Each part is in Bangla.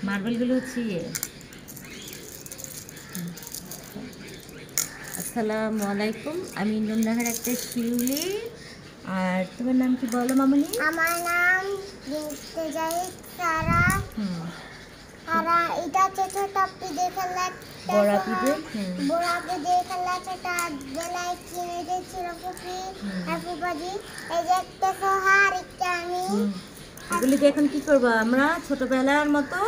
মার্বেলগুলো হচ্ছে আসসালামু আলাইকুম। আমি নুননাহার একটা শিউলি। আর তোমার নাম কি বলো মামনি? আমার নাম সারা। সারা এটা ছোট টপি দেখে বড়াপি দেখে ছোটা বেলায় কিনে দিয়েছিল ফুপি আর ফুপাজি। এই যে একটা সোহার একটা আমি। এগুলিকে এখন কি করবো? আমরা ছোটবেলার মতো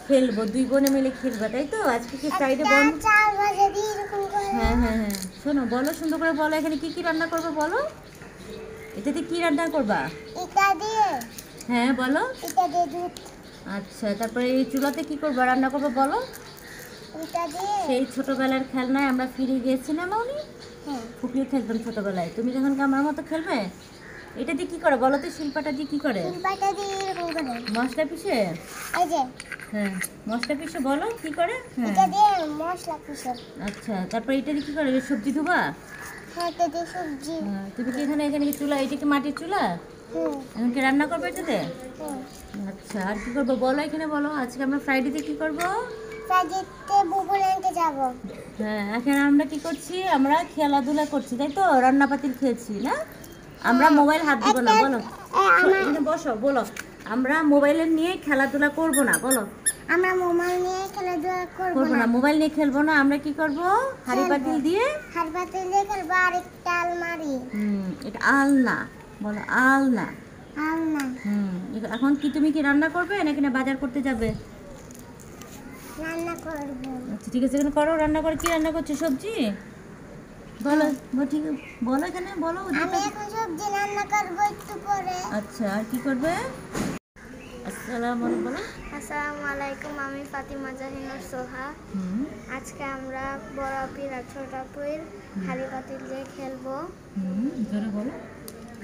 খেলবো, দুই বোনে মিলে খেলবো, তাই তো? আজকে কি ফ্রাইডে বন্ধ? 4 বাজে দিয়ে এরকম করে। হ্যাঁ, শোনো, বলো সুন্দর করে বলো, এখানে কি কি রান্না করবো বলো। এটাতে কি রান্না করবা? এটা দিয়ে। হ্যাঁ বলো। এটা দিয়ে দুধ। আচ্ছা, তারপরে এই চুলাতে কি করবো রান্না করবো বলো। এটা দিয়ে। সেই ছোটবেলার খেলনায় আমরা ফিরে গিয়েছি না মাউনি? হ্যাঁ। ফুপিয়ে খেলতাম ছোটবেলায়, তুমি যখন আমার মতো খেলবে। এটা দিয়ে কি করে বলো তো? শিল্পাটা দিয়ে কি করে? শিল্পাটা দিয়ে এরকম করে মশলা পিষে। এই যে। হ্যাঁ, মশলা পিষে বলো কি করে। হ্যাঁ, এটা দিয়ে মশলা পিষে। আচ্ছা, তারপর এটা দিয়ে কি করে? সবজি ধোবা? হ্যাঁ, এটা দিয়ে সবজি। তুমি কি এখানে কি চুলা? এটা কি মাটির চুলা? এখন কি রান্না করবে এটাতে? আচ্ছা, আর কি করবো বলো এখানে বলো। আজকে আমরা ফ্রাইডেতে কি করবো? ফ্রাইডেতে বুবুল আনতে যাব। হ্যাঁ, এখন আমরা কি করছি? আমরা খেলাধুলা করছি, তাই তো? রান্নাপাতিল খেয়েছি না? আমরা মোবাইল হাত দিব না বলো। এখানে বসো, বলো। আমরা মোবাইলের নিয়ে খেলাধুলা করব না বলো। আমরা মোবাইল নিয়ে খেলাধুলা করব না। মোবাইল নিয়ে খেলবো না। আমরা কি করব? হাড়ি পাতিল দিয়ে খেলবো। আর একটা আলমারি। এটা আলনা বলো, আলনা। আলনা। এখন কি তুমি কি রান্না করবে নাকি না বাজার করতে যাবে? রান্না করব। আচ্ছা, ঠিক আছে, এখানে করো। রান্না করে কি রান্না করছো? সবজি বলো। ঠিক আছে, বলো এখানে বলো। আমি এখন সবজি রান্না করব একটু পরে। আচ্ছা, আর কি করবে? আসসালামু আলাইকুম বলো। আসসালামু আলাইকুম। আমি ফাতিমা জাহিনুর সোহা। আজকে আমরা বড় আপির আর ছোট আপির হাড়ি পাতিল দিয়ে খেলবো। জোরে বলো।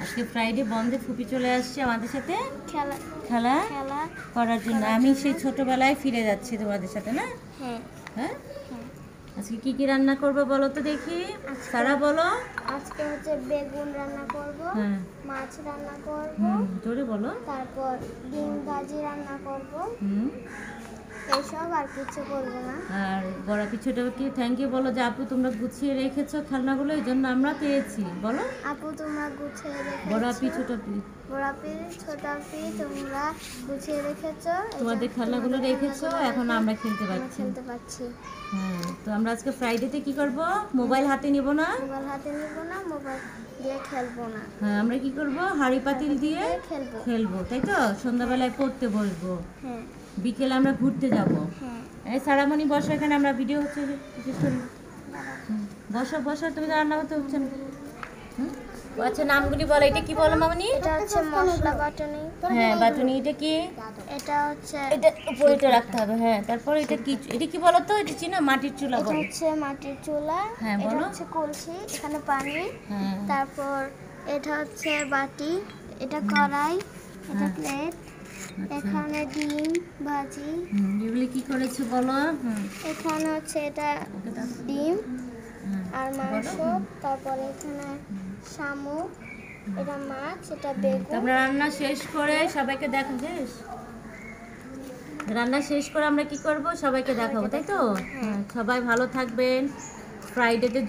আজকে ফ্রাইডে বন্ধে ফুপি চলে আসছে আমাদের সাথে খেলা করার জন্য। আমি সেই ছোটবেলায় ফিরে যাচ্ছি তোমাদের সাথে না? হ্যাঁ। আজকে কি কি রান্না করবো বলো তো দেখি। সারা বলো। আজকে হচ্ছে বেগুন রান্না করব, মাছ রান্না করব। জোরে বলো। তারপর ডিম ভাজি রান্না করব। এইসব, আর কিছু করব না। আর বড় পিছুটা কি থ্যাংক ইউ বলো যে আপু তোমরা গুছিয়ে রেখেছো খেলনাগুলো, এই জন্য আমরা পেয়েছি বলো। আপু তোমরা গুছিয়ে রেখেছো। বড় আপি ছোট আপি। বড় আপি ছোট আপি তোমরা গুছিয়ে রেখেছো। তোমাদের খেলনাগুলো রেখেছো, এখন আমরা খেলতে পারছি। হ্যাঁ, তো আমরা আজকে ফ্রাইডেতে কি করব? মোবাইল হাতে নিব না। মোবাইল দিয়ে খেলবো না। হ্যাঁ, আমরা কি করব? হাড়ি পাতিল দিয়ে খেলবো, তাই তো? সন্ধ্যাবেলায় পড়তে বসবো। হ্যাঁ, বিকেলে আমরা ঘুরতে যাব। হ্যাঁ, এই সারামণি বসো, এখানে আমরা ভিডিও হচ্ছে বসো বসো। তুমি তো রান্না করতে হচ্ছে না। আচ্ছা, নামগুলি বলো। এটা কি বলো মামনি? এটা হচ্ছে মশলা বাটনি। হ্যাঁ, বাটনি। এটা কি? এটা হচ্ছে এটা উপরে এটা রাখতে হবে। হ্যাঁ, তারপর এটা কি? এটা কি বলো তো? এটা চিনো? মাটির চুলা বলো। এটা হচ্ছে মাটির চুলা। হ্যাঁ, এটা বলো। হচ্ছে কলসি, এখানে পানি। হ্যাঁ, তারপর এটা হচ্ছে বাটি, এটা কড়াই, এটা প্লেট, এখানে ডিম ভাজি। এগুলি কি করেছে বলো। এখানে হচ্ছে এটা ডিম আর মাংস। তারপর এখানে শামুক, এটা মাছ, এটা বেগুন। আমরা রান্না শেষ করে সবাইকে দেখাবো। রান্না শেষ করে আমরা কি করব? সবাইকে দেখাবো, তাই তো? হ্যাঁ, সবাই ভালো থাকবেন। ফ্রাইডেতে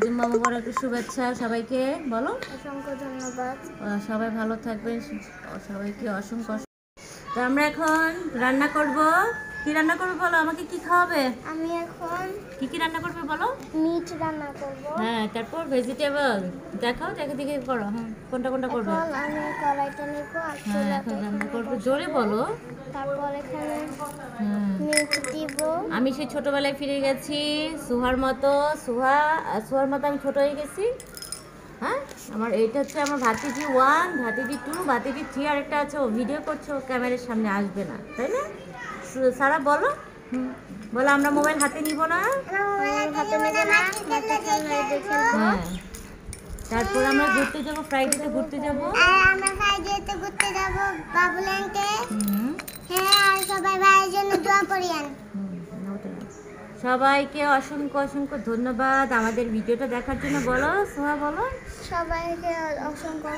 জুম্মা মুবারক শুভেচ্ছা সবাইকে বলো। অসংখ্য ধন্যবাদ। সবাই ভালো থাকবেন, সবাইকে অসংখ্য। তো আমরা এখন রান্না করব। কি রান্না করবে বলো? আমাকে কি খাওয়াবে? আমি এখন কি রান্না করবে বলো? মিট রান্না করব। হ্যাঁ, তারপর ভেজিটেবল দেখাও, দেখে করো। হ্যাঁ, কোনটা করবে? এখন আমি কড়াইটা নিব আর চুলাটা রান্না করবে। জোরে বলো। তারপর এখানে মিট দিব। আমি সেই ছোটবেলায় ফিরে গেছি সুহার মতো। সুহার মতো আমি ছোট হয়ে গেছি। হ্যাঁ, আমার এইটা হচ্ছে আমার ভাতিজি 1, ভাতিজি 2, ভাতিজি 3, আর একটা আছে ও ভিডিও করছে, ও ক্যামেরার সামনে আসবে না, তাই না? সারা বলো। বলো, আমরা মোবাইল হাতে নিব না। হাতে নেব না। হ্যাঁ, তারপর আমরা ঘুরতে যাবো, ফ্রাইডেতে ঘুরতে যাবো। আমরা ফ্রাইডেতে ঘুরতে যাব বাবুল্যান্ডে। হ্যাঁ, আর সবাই ভাইয়ের জন্য দোয়া করিয়েন। সবাইকে অসংখ্য ধন্যবাদ আমাদের ভিডিওটা দেখার জন্য। বলো সোহা, বলো। সবাইকে অসংখ্য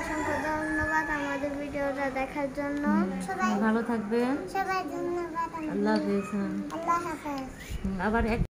ধন্যবাদ আমাদের ভিডিওটা দেখার জন্য। সবাই ভালো থাকবেন। সবাই ধন্যবাদ। আল্লাহ হাফেজ। হ্যাঁ। আল্লাহ হাফেজ। আবার এক